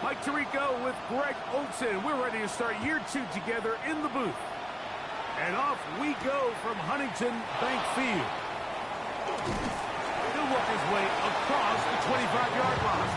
Mike Tirico with Greg Olson. We're ready to start year 2 together in the booth. And off we go from Huntington Bank Field. He'll work his way across the 25-yard line.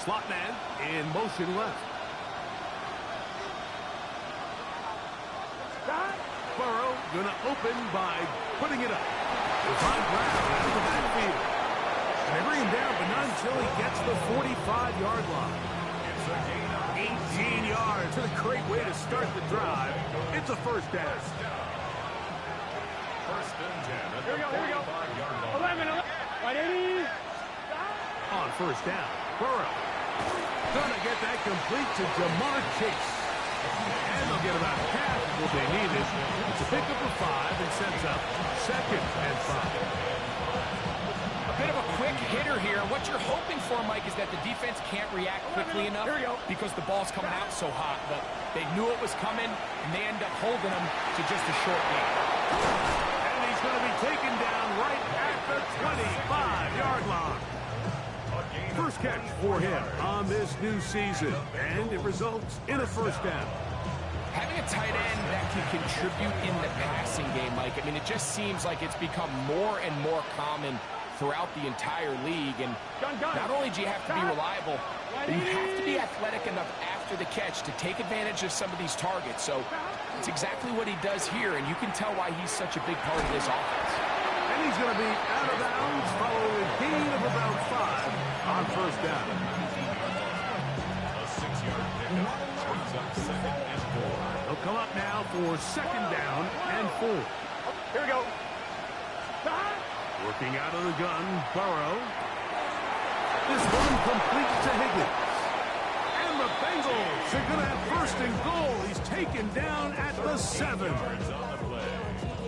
Slot man in motion left. Burrow going to open by putting it up. Devon Brown out of the backfield. And they bring him down, but not until he gets the 45-yard line. It's a gain of 18 yards. It's a great way to start the drive. It's a first down. First and 10. Here we go. 11. Right, 80. On first down, Burrow. Gonna get that complete to Jamar Chase. And they'll get about half of what they needed. It's a pickup of 5 and sets up 2nd and 5. A bit of a quick hitter here. What you're hoping for, Mike, is that the defense can't react quickly enough because the ball's coming out so hot. But they knew it was coming, and they end up holding them to just a short gain. And he's going to be taken down right at the 25-yard line. First catch for him on this new season, and it results in a first down. Having a tight end that can contribute in the passing game, Mike, I mean, it just seems like it's become more and more common throughout the entire league. And not only do you have to be reliable, but you have to be athletic enough after the catch to take advantage of some of these targets. So it's exactly what he does here, and you can tell why he's such a big part of this offense. And he's going to be out of bounds following a gain of about 5 on first down. A 6-yard pickup brings up 2nd and 4. He'll come up now for 2nd down and 4. Here we go. Working out of the gun, Burrow. This one complete to Higgins. And the Bengals are going to have first and goal. He's taken down at the 7.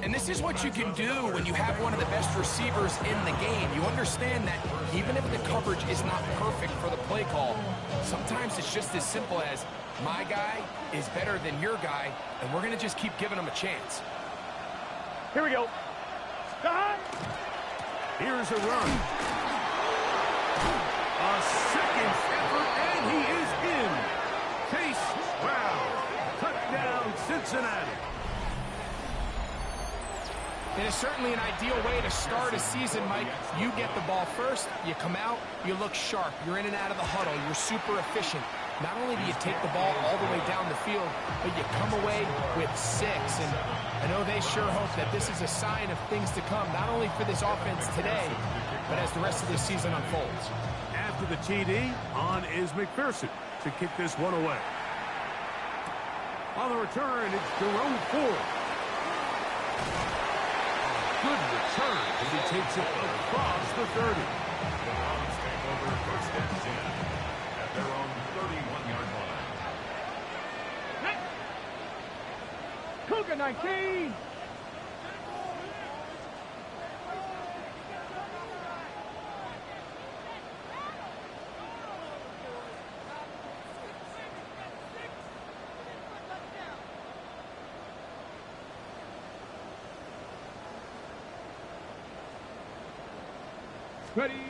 And this is what you can do when you have one of the best receivers in the game. You understand that even if the coverage is not perfect for the play call, sometimes it's just as simple as my guy is better than your guy, and we're going to just keep giving him a chance. Here we go. Here's a run. A second effort, and he is in. Chase Brown. Touchdown, Cincinnati. It is certainly an ideal way to start a season, Mike. You get the ball first, you come out, you look sharp, you're in and out of the huddle, you're super efficient. Not only do you take the ball all the way down the field, but you come away with 6. And I know they sure hope that this is a sign of things to come, not only for this offense today, but as the rest of this season unfolds. After the TD, on is McPherson to kick this one away. On the return, it's Jerome Ford. Good return as he takes it across the 30. The Browns take over first and 10 at their own 31-yard line. Cougar 19. Ready.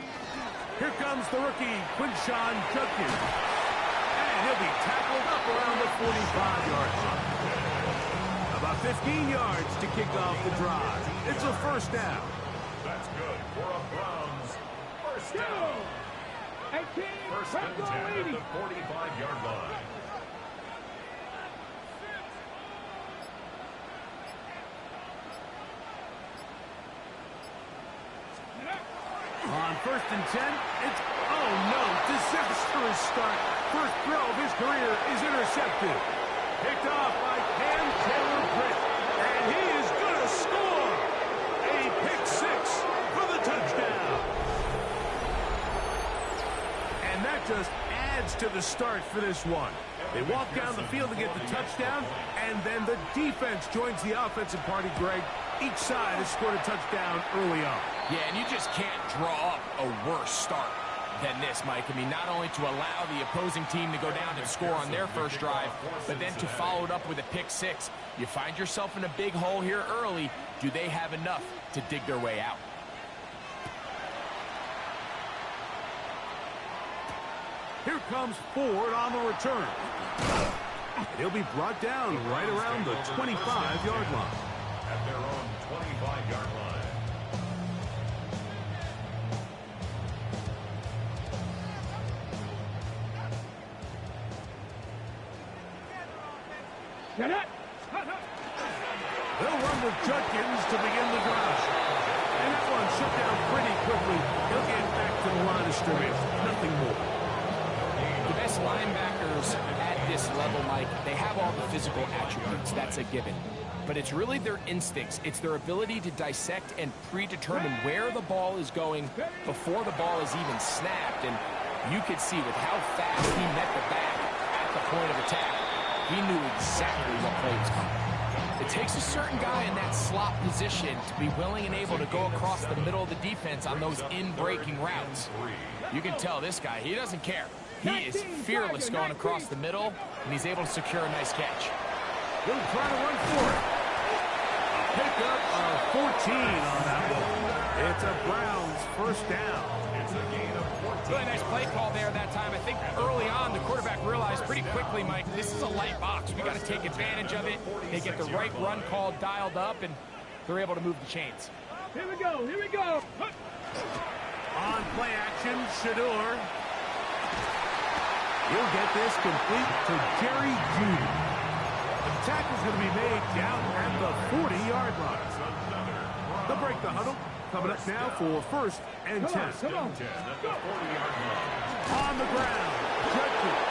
Here comes the rookie, Quinshawn Judkins. And he'll be tackled up around the 45-yard line. About 15 yards to kick off the drive. It's a first down. That's good for a Browns first down. First and 10 at the 45-yard line. On first and 10, it's, oh no, disastrous start. First throw of his career is intercepted. Picked off by Cam Taylor-Britt. And he is going to score. A pick 6 for the touchdown. And that just adds to the start for this one. They walk down the field to get the touchdown, and then the defense joins the offensive party, Greg. Each side has scored a touchdown early on. Yeah, and you just can't draw up a worse start than this, Mike. I mean, not only to allow the opposing team to go down and score on their first drive, but then to follow it up with a pick six. You find yourself in a big hole here early. Do they have enough to dig their way out? Here comes Ford on the return. He'll be brought down right around the 25-yard line. At their own 25-yard line. Get it. They'll run with Judkins to begin the drive. And that one shut down pretty quickly. He'll get back to the line of scrimmage. Nothing more. The best linebackers at this level, Mike, they have all the physical attributes. That's a given. But it's really their instincts. It's their ability to dissect and predetermine where the ball is going before the ball is even snapped. And you could see with how fast he met the back at the point of attack, he knew exactly what play was coming. It takes a certain guy in that slot position to be willing and able to go across the middle of the defense on those in-breaking routes. You can tell this guy, he doesn't care. He is fearless going across the middle, and he's able to secure a nice catch. He'll try to run for it. A pickup of 14 on that one. It's a Browns first down. It's a gain of 14. Really nice play call there that time. I think early on the quarterback realized pretty quickly, Mike, this is a light box. We got to take advantage of it. They get the right run call dialed up, and they're able to move the chains. Here we go. Here we go. On play action, Shador. He'll get this complete to Jerry Jeudy. The tackle's going to be made down at the 40-yard line. They'll break the huddle. Coming up now for first and 10. Come on. At the 40-yard line. On the ground, Judkins.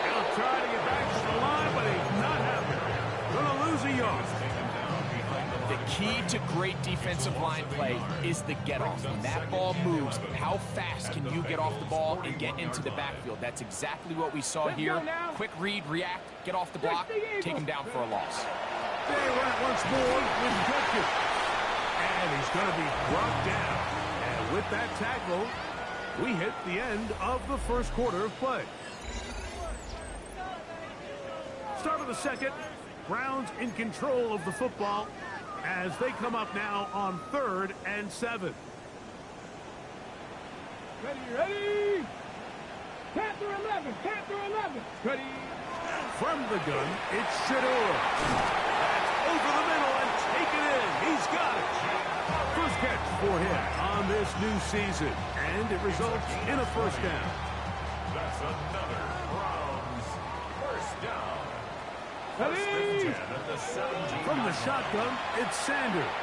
He'll try to get back to the line, but he's not having it. Going to lose a yard. The key to great defensive line play is the get-off. When that ball moves, how fast can you get off the ball and get into the backfield? That's exactly what we saw here. Quick read, react, get off the block, take him down for a loss. They run it once more with Judkins. And he's going to be brought down. And with that tackle, we hit the end of the first quarter of play. Start of the second. Browns in control of the football as they come up now on 3rd and 7. Ready. Panther 11. Panther 11. Ready. From the gun, it's Shador. That's over the middle and taken in. He's got it. First catch for him on this new season, and it results in a first down. That's another Browns first down. Ready. At the 17. From the shotgun, it's Sanders.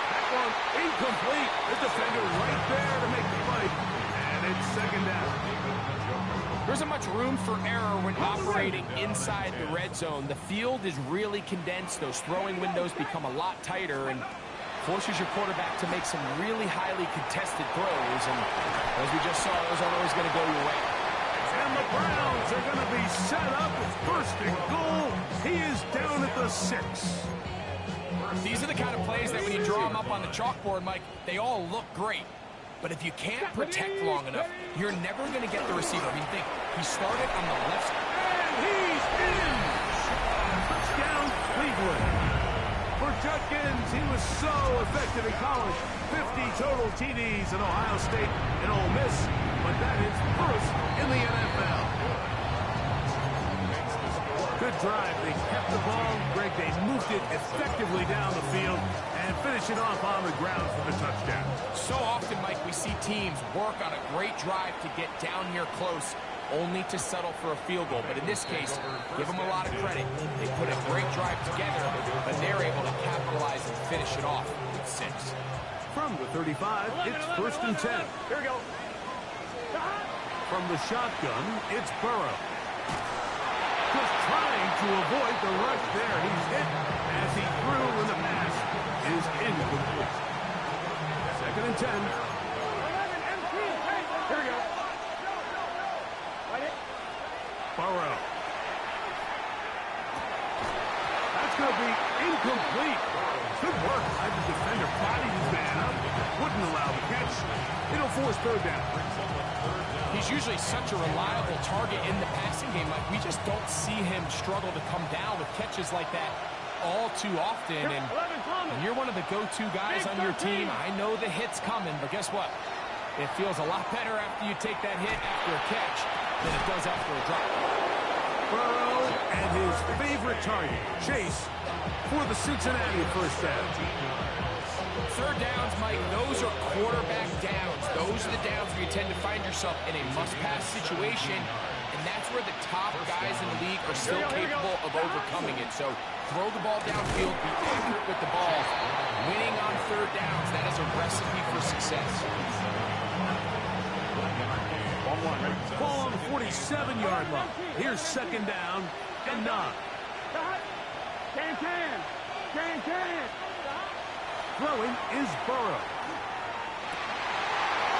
That one incomplete. The defender right there to make the play, and it's second down. There isn't much room for error when operating inside the red zone. The field is really condensed. Those throwing windows become a lot tighter and forces your quarterback to make some really highly contested throws. And as we just saw, those aren't always going to go your way. And the Browns are going to be set up with first and goal. He is down at the 6. These are the kind of plays that when you draw them up on the chalkboard, Mike, they all look great. But if you can't protect long enough, you're never going to get the receiver. I mean, think, he started on the left side. And he's in! Touchdown, Cleveland. For Judkins, he was so effective in college. 50 total TDs at Ohio State and Ole Miss. But that is first in the NFL. Good drive. They kept the ball. Greg, they moved it effectively down the field and finish it off on the ground for the touchdown. So often, Mike, we see teams work on a great drive to get down here close, only to settle for a field goal. But in this case, give them a lot of credit. They put a great drive together, but they're able to capitalize and finish it off with 6. From the 35, it's first and 10. Here we go. From the shotgun, it's Burrow. Just trying to avoid the rush there. He's hit as he threw when the pass is incomplete. Second and 10. 11 and 3. Here we go. Right. Burrow. That's going to be incomplete. incomplete. Good work by the defender. Bodied his man up. Wouldn't allow the catch. It'll force third down. He's usually such a reliable target in the passing game. Like, we just don't see him struggle to come down with catches like that all too often. And you're one of the go-to guys on your team. I know the hit's coming, but guess what? It feels a lot better after you take that hit after a catch than it does after a drop. Burrow and his favorite target, Chase, for the Cincinnati first down. Third downs, Mike, those are quarterback downs. Those are the downs where you tend to find yourself in a must-pass situation, and that's where the top guys in the league are still capable of overcoming it. So throw the ball downfield, be accurate with the ball. Winning on third downs, that is a recipe for success. Ball on the 47-yard line. Here's second down and 9. Can. Throwing is Burrow.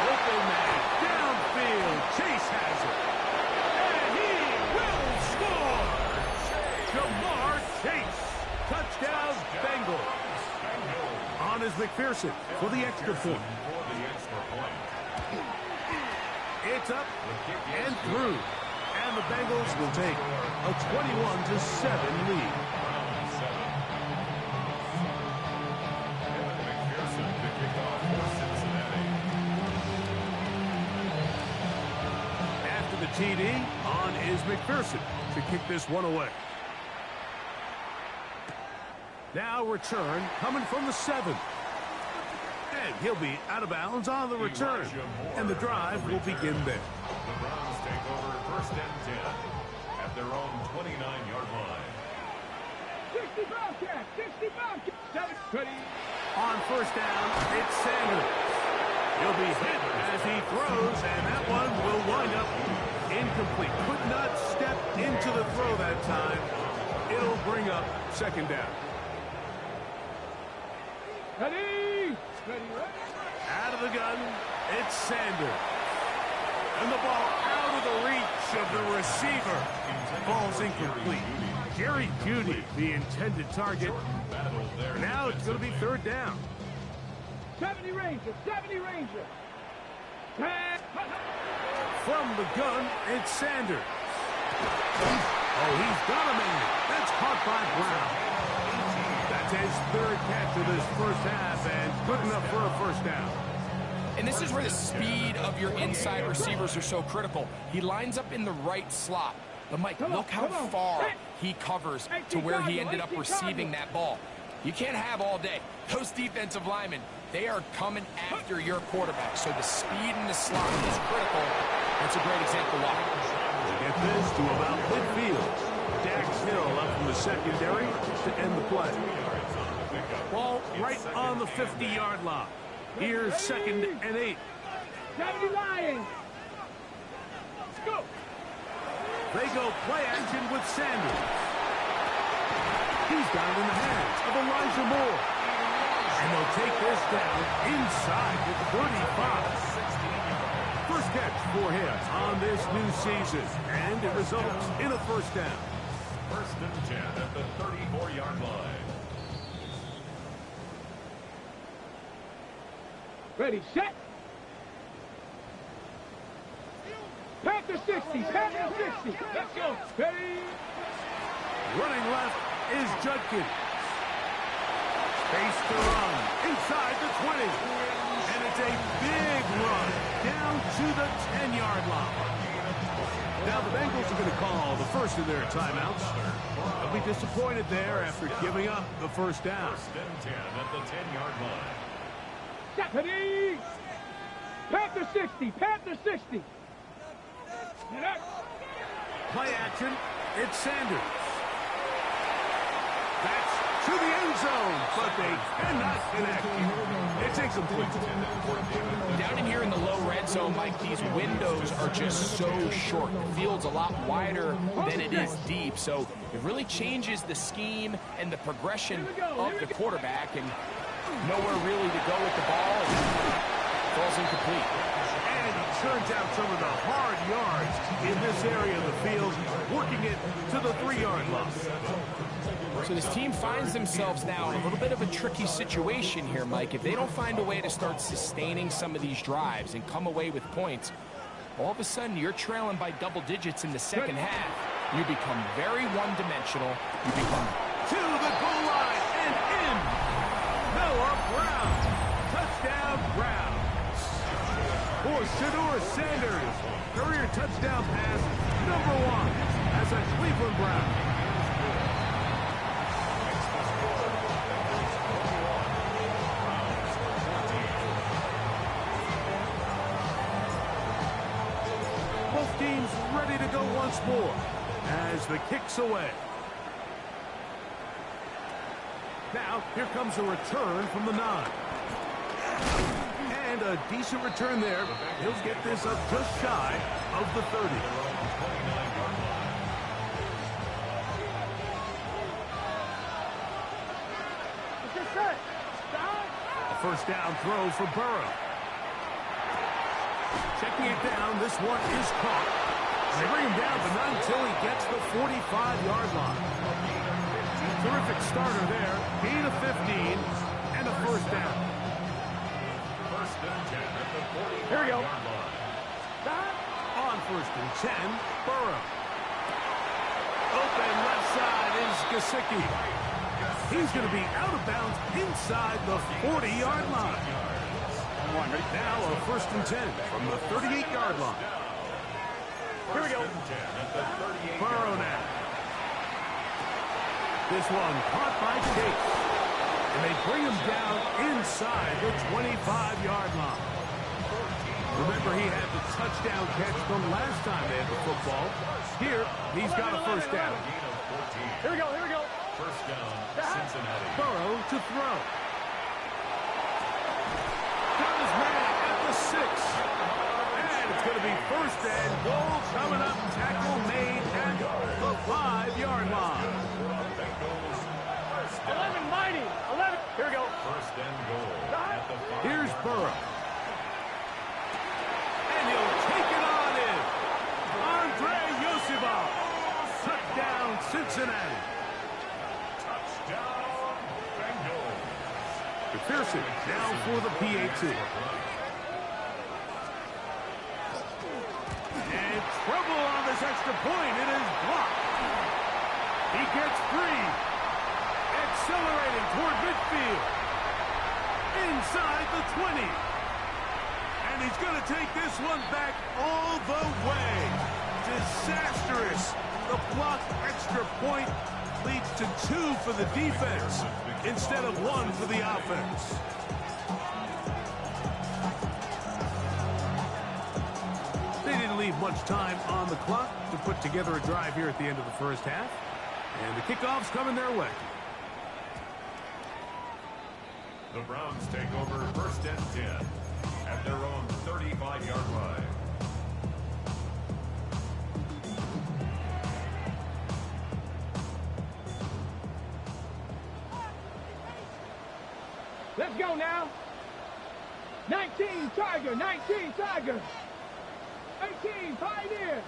Open man downfield. Chase has it. And he will score. Jamar Chase. Touchdown Bengals. On is McPherson for the extra point. It's up and through. And the Bengals will take a 21-7 lead. After the TD, on is McPherson to kick this one away. Now return coming from the 7. And he'll be out of bounds on the return. And the drive will begin there. The Browns take over first and 10 at their own 29-yard line. 60 Bobcat. 7 ready. On first down, it's Sanders. He'll be hit as he throws, and that one will wind up incomplete. Could not step into the throw that time. It'll bring up second down. Ready. Out of the gun, it's Sanders. And the ball out of the reach of the receiver. Ball's incomplete. Jerry Jeudy, the intended target. Now it's going to be third down. 70 Ranger. From the gun, it's Sanders. Oh, he's got a man. That's caught by Brown. That's his third catch of this first half, and good enough for a first down. And this is where the speed of your inside receivers are so critical. He lines up in the right slot. But, Mike, look how far he covers to where he ended up receiving that ball. You can't have all day. Those defensive linemen, they are coming after your quarterback. So the speed in the slot is critical. That's a great example why. Get this to about midfield. Dax Hill up from the secondary to end the play. Ball right on the 50-yard line. Here's second and 8. 70 Lions. Let's go. They go play action with Sanders. He's down in the hands of Elijah Moore. And they'll take this down inside the 35. First catch for him on this new season. And it results in a first down. First and 10 at the 34-yard line. Ready, set. Panther 60. Let's go. Ready. Running left is Judkins. Space to run inside the 20. And it's a big run down to the 10-yard line. Now the Bengals are going to call the first of their timeouts. They'll be disappointed there after giving up the first down. First and 10 at the 10-yard line. Ready. Panther 60. Play action. It's Sanders. That's to the end zone, but they cannot connect. It's incomplete. Down in here in the low red zone, Mike, these windows are just so short. The field's a lot wider than it is deep, so it really changes the scheme and the progression of the quarterback, and nowhere really to go with the ball, and falls incomplete. And he turns out some of the hard yards in this area of the field, working it to the 3-yard line. So this team finds themselves now in a little bit of a tricky situation here, Mike. If they don't find a way to start sustaining some of these drives and come away with points, all of a sudden you're trailing by double digits in the second half. You become very one-dimensional. You become to the goal line and in. Noah Brown. Touchdown, Brown. For Shedeur Sanders. Career touchdown pass, #1. As a Cleveland Brown. Both teams ready to go once more as the kick's away. Now, here comes a return from the 9. And a decent return there. He'll get this up just shy of the 30. A first down throw for Burrow. Checking it down, this one is caught. They bring him down, but not until he gets the 45-yard line. Terrific starter there. Gain of 15 and a first down. First and 10 at the 40. Here we go. On first and 10, Burrow. Open left side is Gesicki. He's going to be out of bounds inside the 40-yard line. Now a first and 10 from the 38-yard line. Here we go. Burrow now. This one caught by Chase. And they bring him down inside the 25-yard line. Remember, he had the touchdown catch from last time they had the football. Here, he's got a first down. Here we go, here we go. First down, Cincinnati. Burrow to throw. Got his man at the 6. And it's going to be first and goal coming up. Tackle made at the 5-yard line. 11 mighty. 11. Here we go. First and goal at the 5. Here's Burrow. And he'll take it on in. Andre Yosibov. Touchdown, Cincinnati. Touchdown, Bengals. McPherson now for the PAT. And trouble on this extra point. It is blocked. He gets free. Accelerating toward midfield. Inside the 20. And he's going to take this one back all the way. Disastrous. The blocked extra point leads to 2 for the defense instead of 1 for the offense. They didn't leave much time on the clock to put together a drive here at the end of the first half. And the kickoff's coming their way. The Browns take over first and 10 at their own 35-yard line. Let's go now. 19 Tiger, 19 Tiger. 18 Pioneer.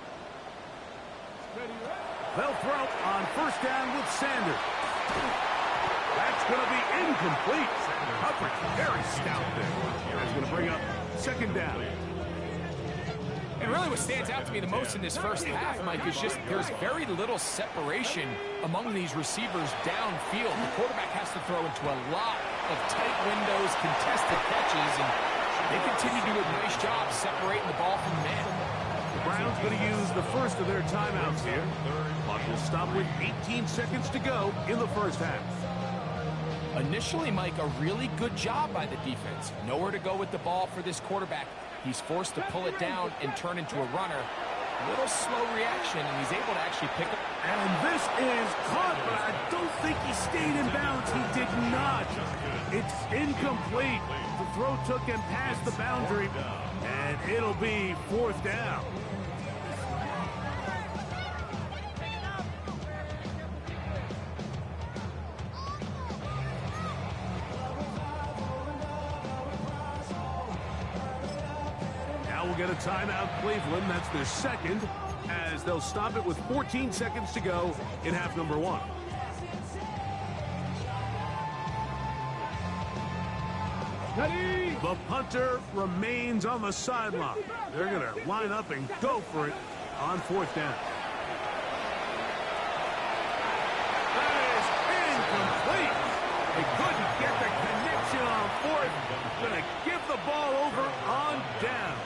Ready, ready. They'll throw on first down with Sanders. That's going to be incomplete. Coverage very stout there. That's going to bring up second down. And really what stands out to me the most in this first half, Mike, is just there's very little separation among these receivers downfield. The quarterback has to throw into a lot of tight windows, contested catches, and they continue to do a nice job separating the ball from the man. The Browns going to use the first of their timeouts here. Clock will stop with 18 seconds to go in the first half. Initially, Mike, a really good job by the defense. Nowhere to go with the ball for this quarterback. He's forced to pull it down and turn into a runner. Little slow reaction, and he's able to actually pick up. And this is caught, but I don't think he stayed in bounds. He did not. It's incomplete. The throw took him past the boundary, and it'll be fourth down. Now we'll get a timeout, Cleveland. That's their second, as they'll stop it with 14 seconds to go in half number 1. Ready. The punter remains on the sideline. They're going to line up and go for it on 4th down. That is incomplete. They couldn't get the connection on 4th. Going to give the ball over on down.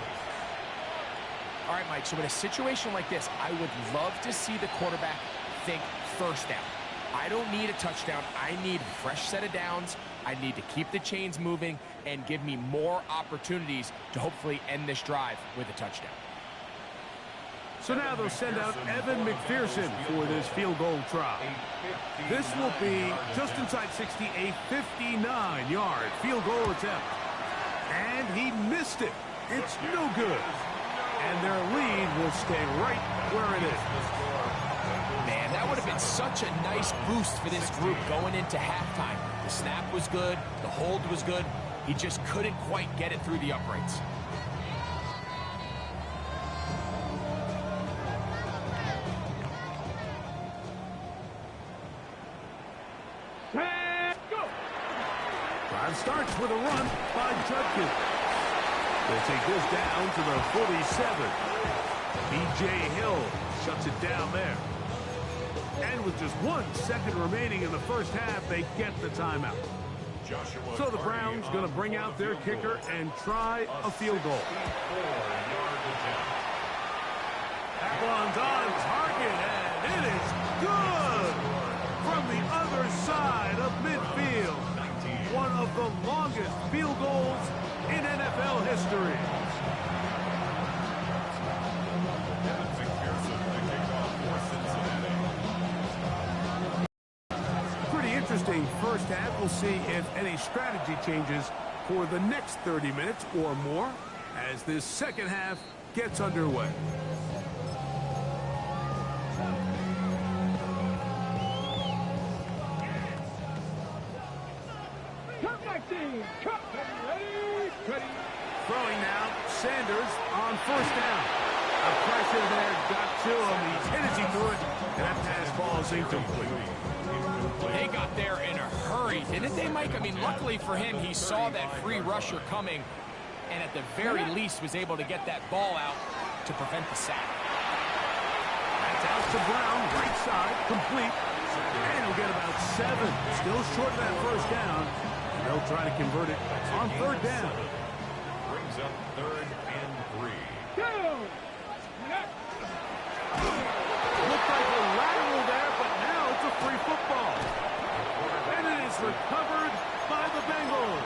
All right, Mike, so in a situation like this, I would love to see the quarterback think 1st down. I don't need a touchdown. I need a fresh set of downs. I need to keep the chains moving and give me more opportunities to hopefully end this drive with a touchdown. So now they'll send out Evan McPherson for this field goal try. This will be just inside 60, a 59-yard field goal attempt. And he missed it. It's no good. And their lead will stay right where it is. Man, that would have been such a nice boost for this group going into halftime. The snap was good. The hold was good. He just couldn't quite get it through the uprights. Go. Drive starts with a run by Judkins. They'll take this down to the 47. B.J. Hill shuts it down there. And with just 1 second remaining in the first half, they get the timeout. So the Browns going to bring out their kicker and try a field goal. That one's on target, and it is good from the other side of midfield. One of the longest field goals in NFL history. Interesting first half. We'll see if any strategy changes for the next 30 minutes or more as this second half gets underway. Cut my team. Cut. Ready. Throwing now, Sanders on 1st down. The pressure there got to him. He's hit as he threw it, and that pass ball is incomplete. They got there in a hurry, didn't they, Mike? I mean, luckily for him, he saw that free rusher coming, and at the very least was able to get that ball out to prevent the sack. That's out to Brown, right side, complete. And he'll get about 7. Still short of that 1st down. And they'll try to convert it on 3rd down. Brings up 3rd and 3. Go. Looked like a lateral there, but now it's a free football. And it is recovered by the Bengals.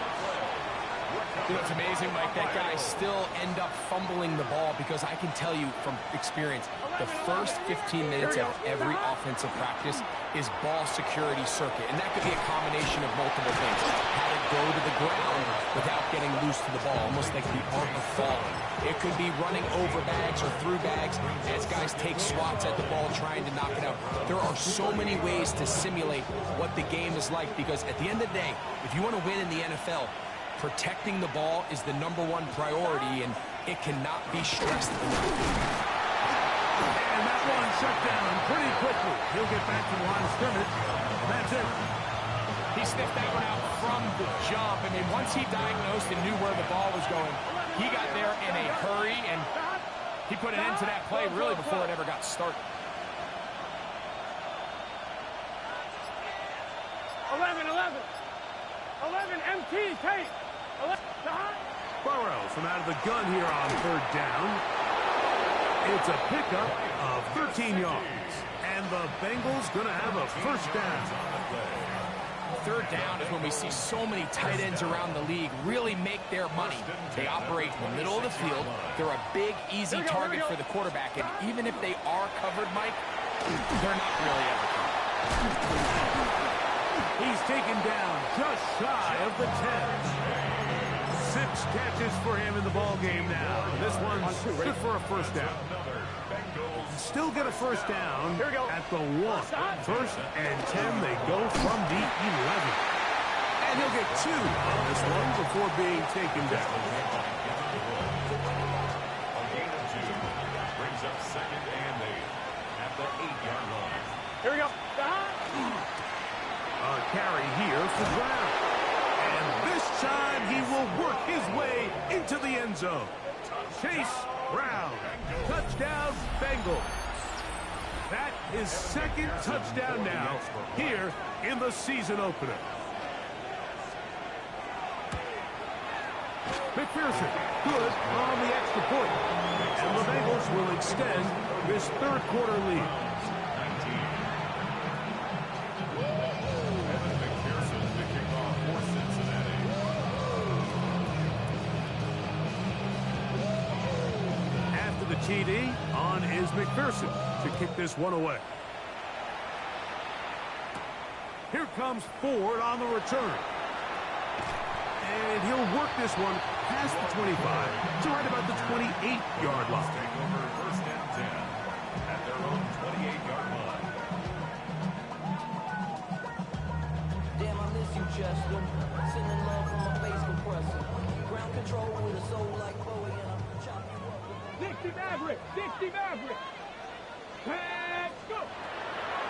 You know, it's amazing, Mike, that guys still end up fumbling the ball because I can tell you from experience, the first 15 minutes of every offensive practice is ball security circuit, and that could be a combination of multiple things. How to go to the ground without getting loose to the ball, almost like the art of falling. It could be running over bags or through bags as guys take swats at the ball trying to knock it out. There are so many ways to simulate what the game is like because at the end of the day, if you want to win in the NFL, protecting the ball is the #1 priority, and it cannot be stressed enough. And that one shut down pretty quickly. He'll get back to the line of scrimmage. That's it. He sniffed that one out from the jump. I mean, once he diagnosed and knew where the ball was going, he got there in a hurry, and he put an end to that play really before it ever got started. 11 MT tape. Burrows from out of the gun here on 3rd down. It's a pickup of 13 yards. And the Bengals going to have a 1st down. 3rd down is when we see so many tight ends around the league really make their money. They operate in the middle of the field. They're a big, easy target for the quarterback. And even if they are covered, Mike, they're not really ever covered. He's taken down just shy of the 10. 6 catches for him in the ball game now. This one's good for a 1st down. Still get a 1st down at the 1. 1st and 10, they go from the 11. And he'll get 2 on this one before being taken down. A gain of 2 brings up 2nd and 8 at the 8-yard line. Here we go. A carry here for Brown. And this time he will work his way into the end zone. Chase Brown. Touchdown, Bengals. That is second touchdown now here in the season opener. McPherson, good on the extra point. And the Bengals will extend this third quarter lead. After the TD, on is McPherson to kick this one away. Here comes Ford on the return. And he'll work this one past the 25 to right about the 28-yard line. Take over first and 10 at their own 28-yard line. Damn, I miss you, Chester. Sending love from a face compressor. Ground control with a soul like Bowie, and I'm chop you up. Dixie Maverick. Dixie Maverick. Let's go.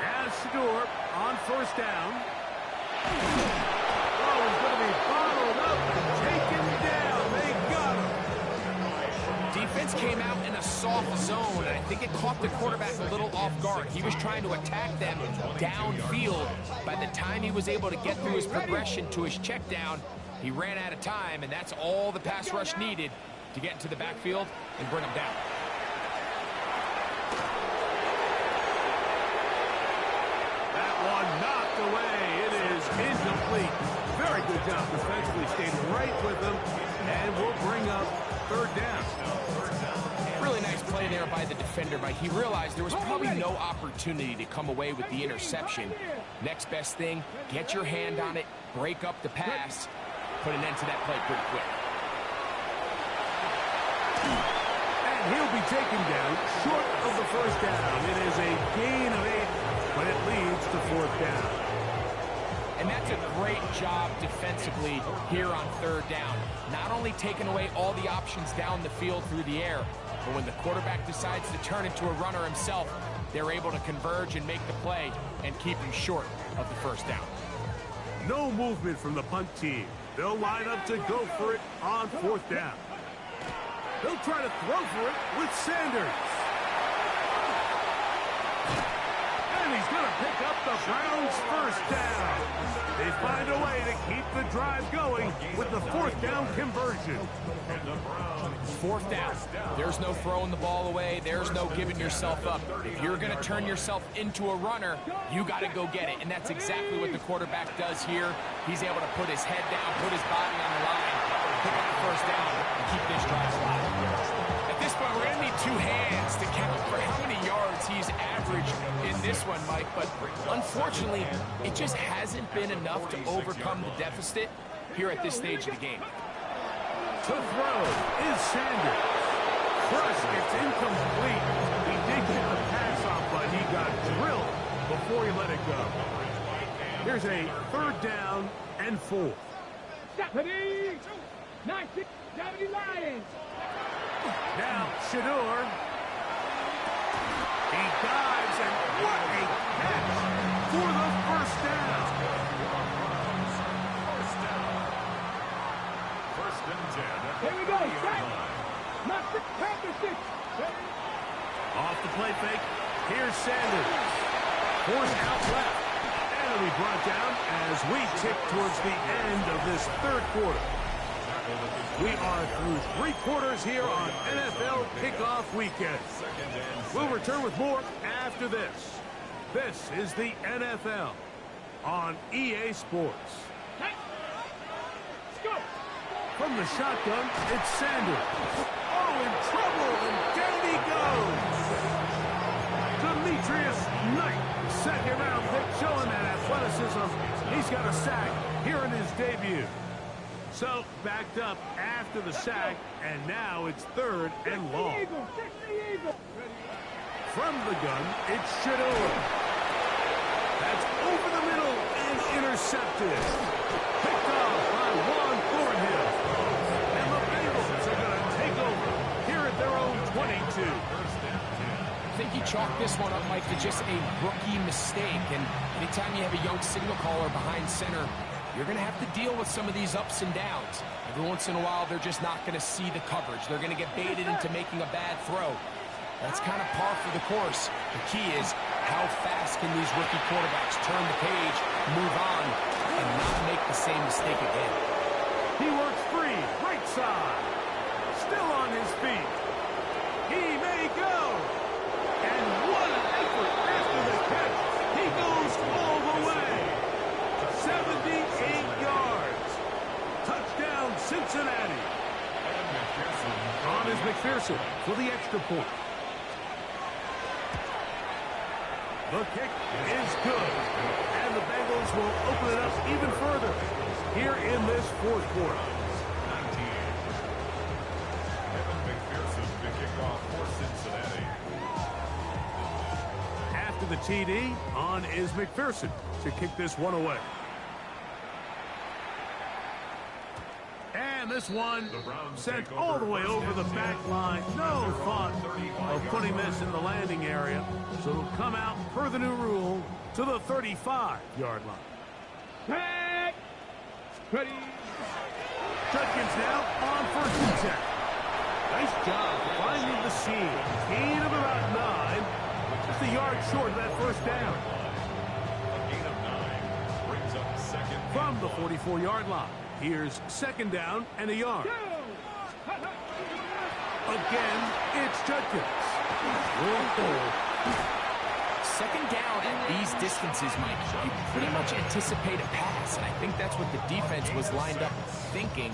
As Shador on first down. Oh, he's going to be bottled up and taken down. They got him. Defense came out in a soft zone, and I think it caught the quarterback a little off guard. He was trying to attack them downfield. By the time he was able to get through his progression to his check down, he ran out of time, and that's all the pass rush needed to get into the backfield and bring him down. That one knocked away. It is incomplete. Very good job defensively. Stayed right with them, and will bring up third down. Really nice play there by the defender, but he realized there was probably no opportunity to come away with the interception. Next best thing, get your hand on it, break up the pass, put an end to that play pretty quick. And he'll be taken down short of the first down. It is a gain of 8, but it leads to fourth down. And that's a great job defensively here on third down. Not only taking away all the options down the field through the air, but when the quarterback decides to turn into a runner himself, they're able to converge and make the play and keep him short of the first down. No movement from the punt team. They'll line up to go for it on fourth down. They'll try to throw for it with Sanders. And he's going to pick up the Browns' first down. They find a way to keep the drive going with the fourth down conversion. Fourth down. There's no throwing the ball away. There's no giving yourself up. If you're going to turn yourself into a runner, you got to go get it. And that's exactly what the quarterback does here. He's able to put his head down, put his body on the line, pick up the first down, and keep this drive alive. At this point, we're going to need two hands to count for how many yards he's averaged in this one, Mike. But unfortunately, it just hasn't been enough to overcome the deficit here at this stage of the game. To throw is Sanders. First, it's incomplete. He did get the pass off, but he got drilled before he let it go. Here's a third down and 4. Deputy. 1970 Lions. Now, Shador. He dives, and what a catch for the first down. First and 10 at the Here we go. 30-yard Set. line. Not 6, Panther 6. Off the play fake. Here's Sanders. Forced out left. And it'll be brought down as we tick towards the end of this third quarter. We are through 3 quarters here on NFL Kickoff Weekend. We'll return with more after this. This is the NFL on EA Sports. Let's go. From the shotgun, it's Sanders. Oh, in trouble, and down he goes. Demetrius Knight, second-round pick, showing that athleticism. He's got a sack here in his debut. So, backed up after the sack, and now it's third and long. From the gun, it's Shador. That's over the middle and intercepted. Picked off by Juan Thornhill. And the Bengals are going to take over here at their own 22. I think he chalked this one up, Mike, to just a rookie mistake. And anytime you have a young signal caller behind center, you're going to have to deal with some of these ups and downs. Every once in a while, they're just not going to see the coverage. They're going to get baited into making a bad throw. That's kind of par for the course. The key is how fast can these rookie quarterbacks turn the page, move on, and not make the same mistake again. He works free, right side. Still on his feet. He may go. And what an effort after the catch. He goes all the way. 78 yards. Touchdown, Cincinnati. On is McPherson for the extra point. The kick is good. And the Bengals will open it up even further here in this fourth quarter. After the TD, on is McPherson to kick this one away. And this one sent all the way over the back line. No thought of putting this in the landing area. So it'll come out, per the new rule, to the 35-yard line. Back. Ready. Judkins now on first and 10. Nice job finding the seam. Gain of about 9. Just a yard short of that first down. A gain of 9 brings up second. From the 44-yard line. Here's second down and a yard. Again, it's Judkins. Second down at these distances, Mike, you pretty much anticipate a pass, and I think that's what the defense was lined up thinking.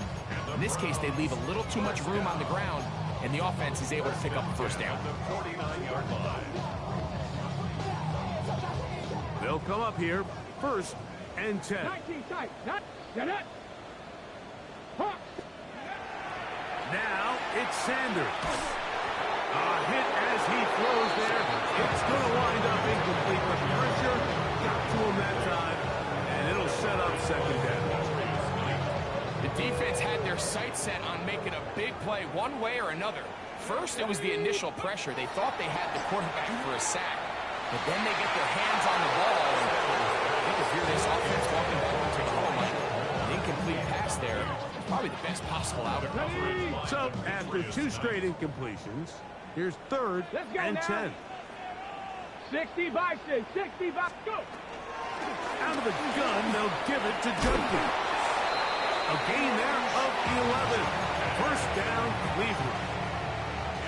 In this case, they leave a little too much room on the ground, and the offense is able to pick up the first down. The 49-yard line. They'll come up here, first and 10. 19 tight. Not. Now it's Sanders. A hit as he throws there. It's going to wind up incomplete, but the pressure got to him that time, and it'll set up second down. The defense had their sights set on making a big play one way or another. First, it was the initial pressure. They thought they had the quarterback for a sack, but then they get their hands on the ball, and you can hear this offense walking back into the hole. An incomplete pass there, probably the best possible outcome. So after 2 straight incompletions, here's third and 10. 60 by 6. 60 by go. Out of the gun, they'll give it to Judkins. A gain there of 11. First down, Cleveland.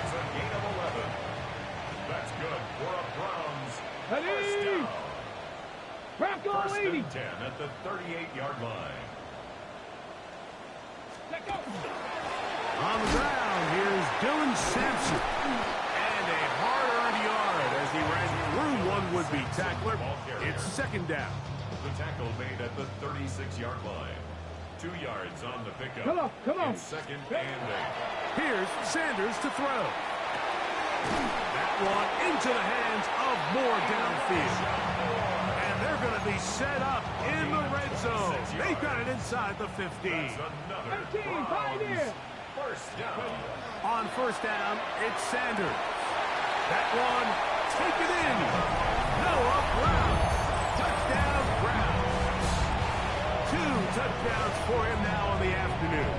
It's a gain of 11. That's good for a Browns. First Ready. down. Bronco First leading. and 10 at the 38-yard line. Let go. On the ground, here's Dylan Sampson. And a hard-earned yard as he ran through one would-be tackler. It's second down. The tackle made at the 36-yard line. 2 yards on the pickup. Come on. It's second and 8. Here's Sanders to throw. That one into the hands of Moore downfield. And they're going to be set up in the red zone. They've got it inside the 15. That's another 18, pioneer. first down. On first down, it's Sanders. That one taken in. Noah Brown. Touchdown, Browns. 2 touchdowns for him now on the afternoon.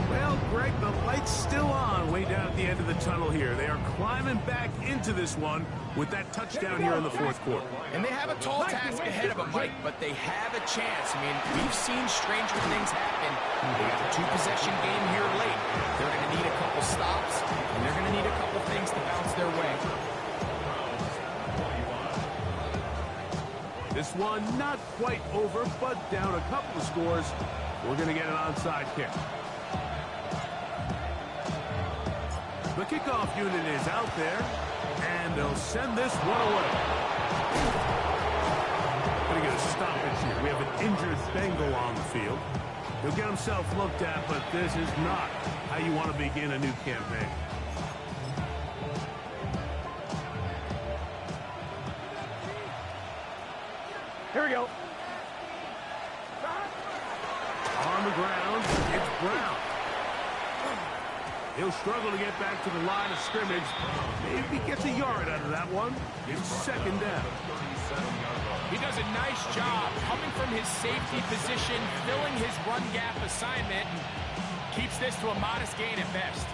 Well, Greg, the light's still on way down at the end of the tunnel here. They are climbing back into this one with that touchdown here in the fourth quarter. And they have a tall task ahead of them, Mike, but they have a chance. I mean, we've seen stranger things happen. They got a 2-possession game here late. They're going to need a couple stops, and they're going to need a couple things to bounce their way. This one not quite over, but down a couple of scores. We're going to get an onside kick. The kickoff unit is out there, and they'll send this one away. Going to get a stoppage here. We have an injured Bengal on the field. He'll get himself looked at, but this is not how you want to begin a new campaign. Here we go. On the ground, it's Brown. He'll struggle to get back to the line of scrimmage. Maybe gets a yard out of that one. It's second down. He does a nice job coming from his safety position, filling his run gap assignment, and keeps this to a modest gain at best.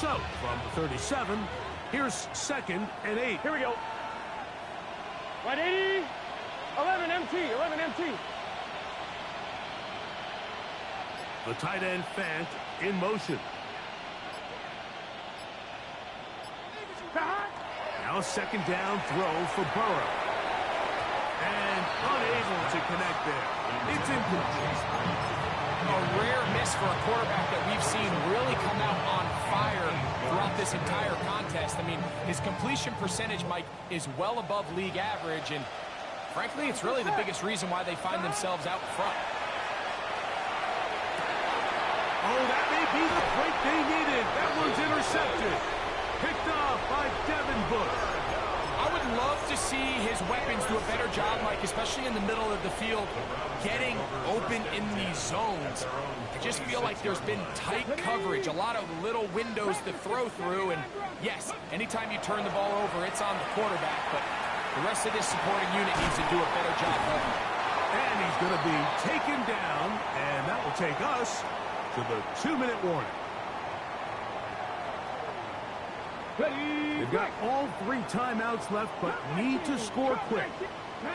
So, from the 37, here's 2nd and 8. Here we go. 180. 11 MT. 11 MT. The tight end Fant in motion. Now 2nd down throw for Burrow. And unable to connect there. It's incomplete. A rare miss for a quarterback that we've seen really come out on fire throughout this entire contest. I mean, his completion percentage, Mike, is well above league average, and frankly, it's really the biggest reason why they find themselves out front. Oh, that may be the break they needed. That one's intercepted. Picked off by Devin Bush. I would love to see his weapons do a better job, Mike, especially in the middle of the field, getting open in these zones. I just feel like there's been tight coverage, a lot of little windows to throw through, and yes, anytime you turn the ball over, it's on the quarterback, but the rest of this supporting unit needs to do a better job of it. And he's going to be taken down, and that will take us to the 2-minute warning. They've got all 3 timeouts left, but need to score quick.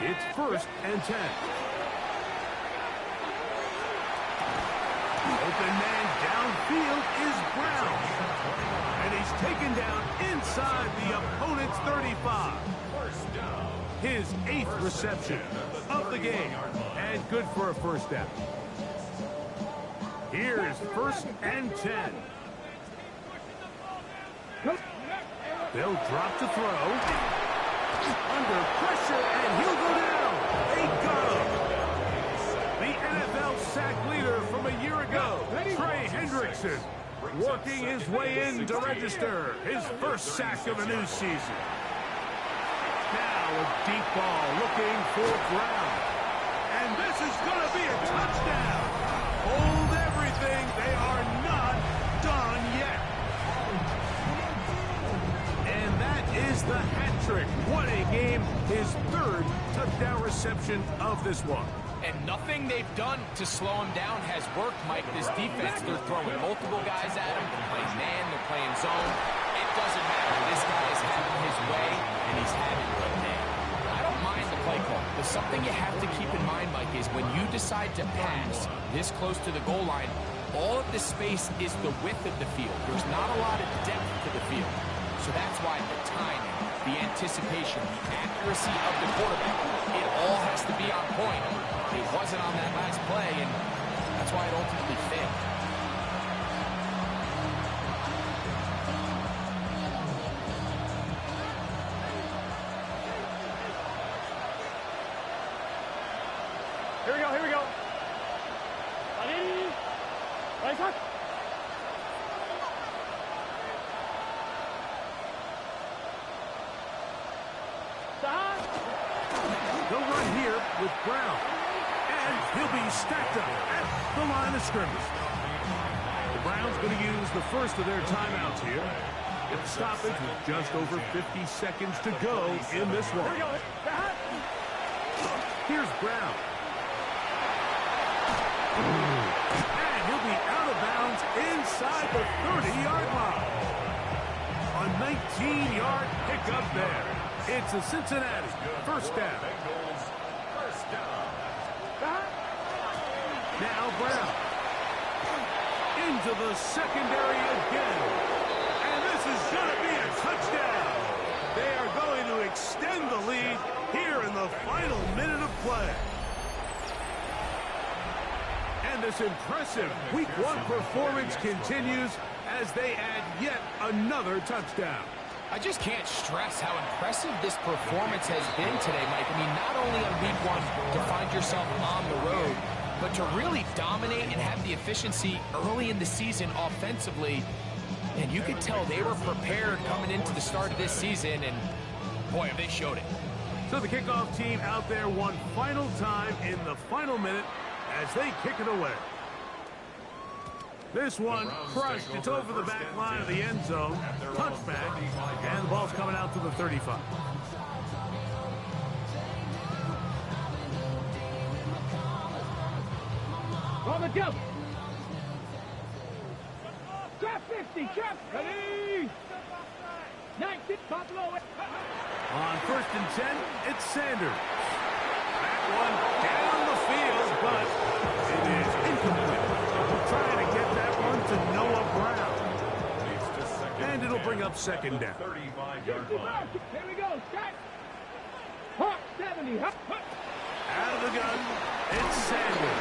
It's 1st and 10. Open man downfield is Brown. And he's taken down inside the opponent's 35. His 8th reception of the game. And good for a 1st down. Here's 1st and 10. They'll drop to throw. Under pressure, and he'll go down. They got him. The NFL sack leader from a year ago, Trey Hendrickson, working his way in to register his 1st sack of the new season. Now a deep ball looking for Brown. And this is going to be a touchdown. Hold everything. They are not done yet. And that is the hat trick. What a game. His 3rd touchdown reception of this one. And nothing they've done to slow him down has worked, Mike. This defense, they're throwing multiple guys at him. They're playing man, they're playing zone. It doesn't matter. This guy is having his way, and he's having good day. I don't mind the play call. But something you have to keep in mind, Mike, is when you decide to pass this close to the goal line, all of the space is the width of the field. There's not a lot of depth to the field. So that's why the timing, the anticipation, the accuracy of the quarterback, it all has to be on point. It wasn't on that last play, and that's why it ultimately failed. Here we go, here we go. 180. Right touch. They'll run here with Brown. And he'll be stacked up at the line of scrimmage. The Browns going to use the 1st of their timeouts here. Get the stoppage with just over 50 seconds to go in this one. Here's Brown. And he'll be out of bounds inside the 30-yard line. A 19-yard pickup there. It's a Cincinnati 1st down. Now Brown. Into the secondary again. And this is going to be a touchdown. They are going to extend the lead here in the final minute of play. And this impressive Week 1 performance continues as they add yet another touchdown. I just can't stress how impressive this performance has been today, Mike. I mean, not only on Week 1 to find yourself on the road, but to really dominate and have the efficiency early in the season offensively. And you could tell they were prepared coming into the start of this season, and boy, have they showed it. So the kickoff team out there one final time in the final minute as they kick it away. This one crushed. It's over the back line of the end zone. Touchback. And the ball's coming out to the 35. On the jump. Trap 50. Trap. Ready. 19. Buffalo. On 1st and 10, it's Sanders. That one down the field, but it is incomplete. Trying to get that one to Noah Brown. And it'll bring up 2nd down. 35-yard line. Here we go. Strike. Hawk 70. Out of the gun, it's Sanders.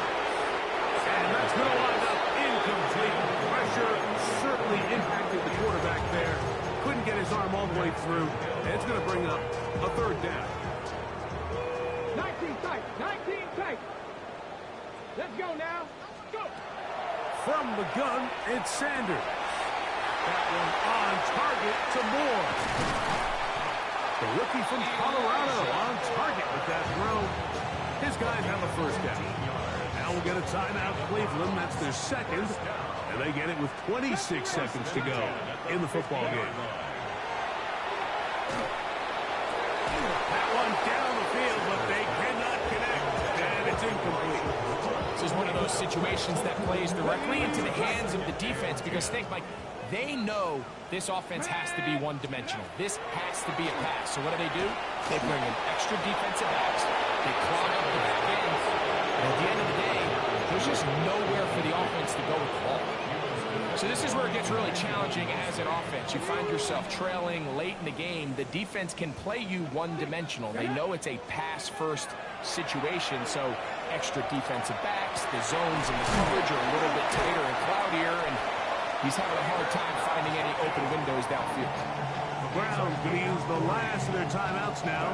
And that's going to wind up incomplete. Pressure certainly impacted the quarterback there. Couldn't get his arm all the way through. And it's going to bring up a 3rd down. 19 tight. 19 tight. Let's go now. Go. From the gun, it's Sanders. That one on target to Moore. The rookie from Colorado on target with that throw. His guys have a 1st down. Now we'll get a timeout, Cleveland. That's their 2nd. And they get it with 26 seconds to go in the football game. That one down the field, but they cannot connect. And it's incomplete. This is one of those situations that plays directly into the hands of the defense because think, Mike, they know this offense has to be one-dimensional. This has to be a pass. So what do? They bring in extra defensive backs. They clog up the back end. And at the end of the day, there's just nowhere for the offense to go with the ball. So this is where it gets really challenging as an offense. You find yourself trailing late in the game. The defense can play you one-dimensional. They know it's a pass-first situation, so extra defensive backs, the zones and the coverage are a little bit tighter and cloudier, and he's having a hard time finding any open windows downfield. The Browns going to use the last of their timeouts now.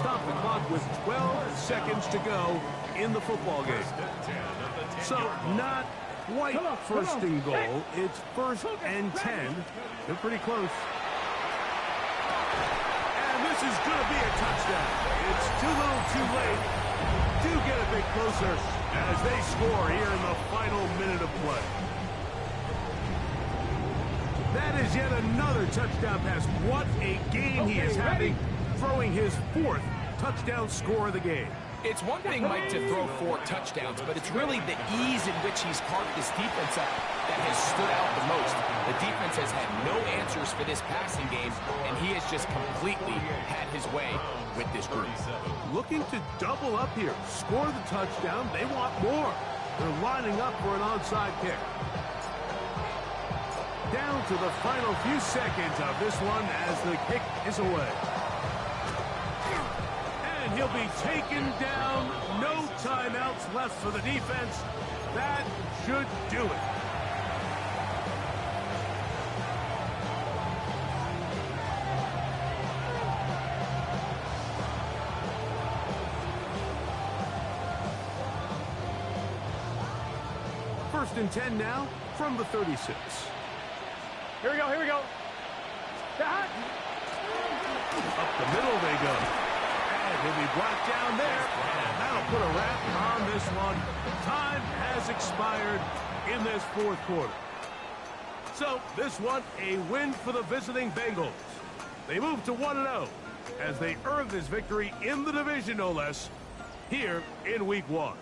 Stop the clock with 12 seconds to go in the football game. So not quite 1st and goal. It's 1st and 10. They're pretty close. And this is going to be a touchdown. It's too little too late. Do get a bit closer as they score here in the final minute of play. That is yet another touchdown pass. What a game he is having, throwing his 4th touchdown score of the game. It's one thing, Mike, to throw 4 touchdowns, but it's really the ease in which he's carved this defense up that has stood out the most. The defense has had no answers for this passing game, and he has just completely had his way with this group. Looking to double up here, score the touchdown. They want more. They're lining up for an onside kick. Down to the final few seconds of this one as the kick is away. And he'll be taken down. No timeouts left for the defense. That should do it. First and 10 now from the 36. Here we go. Here we go. Up the middle they go. And he'll be brought down there. And that'll put a wrap on this one. Time has expired in this 4th quarter. So this one, a win for the visiting Bengals. They move to 1-0 as they earn this victory in the division, no less, here in Week 1.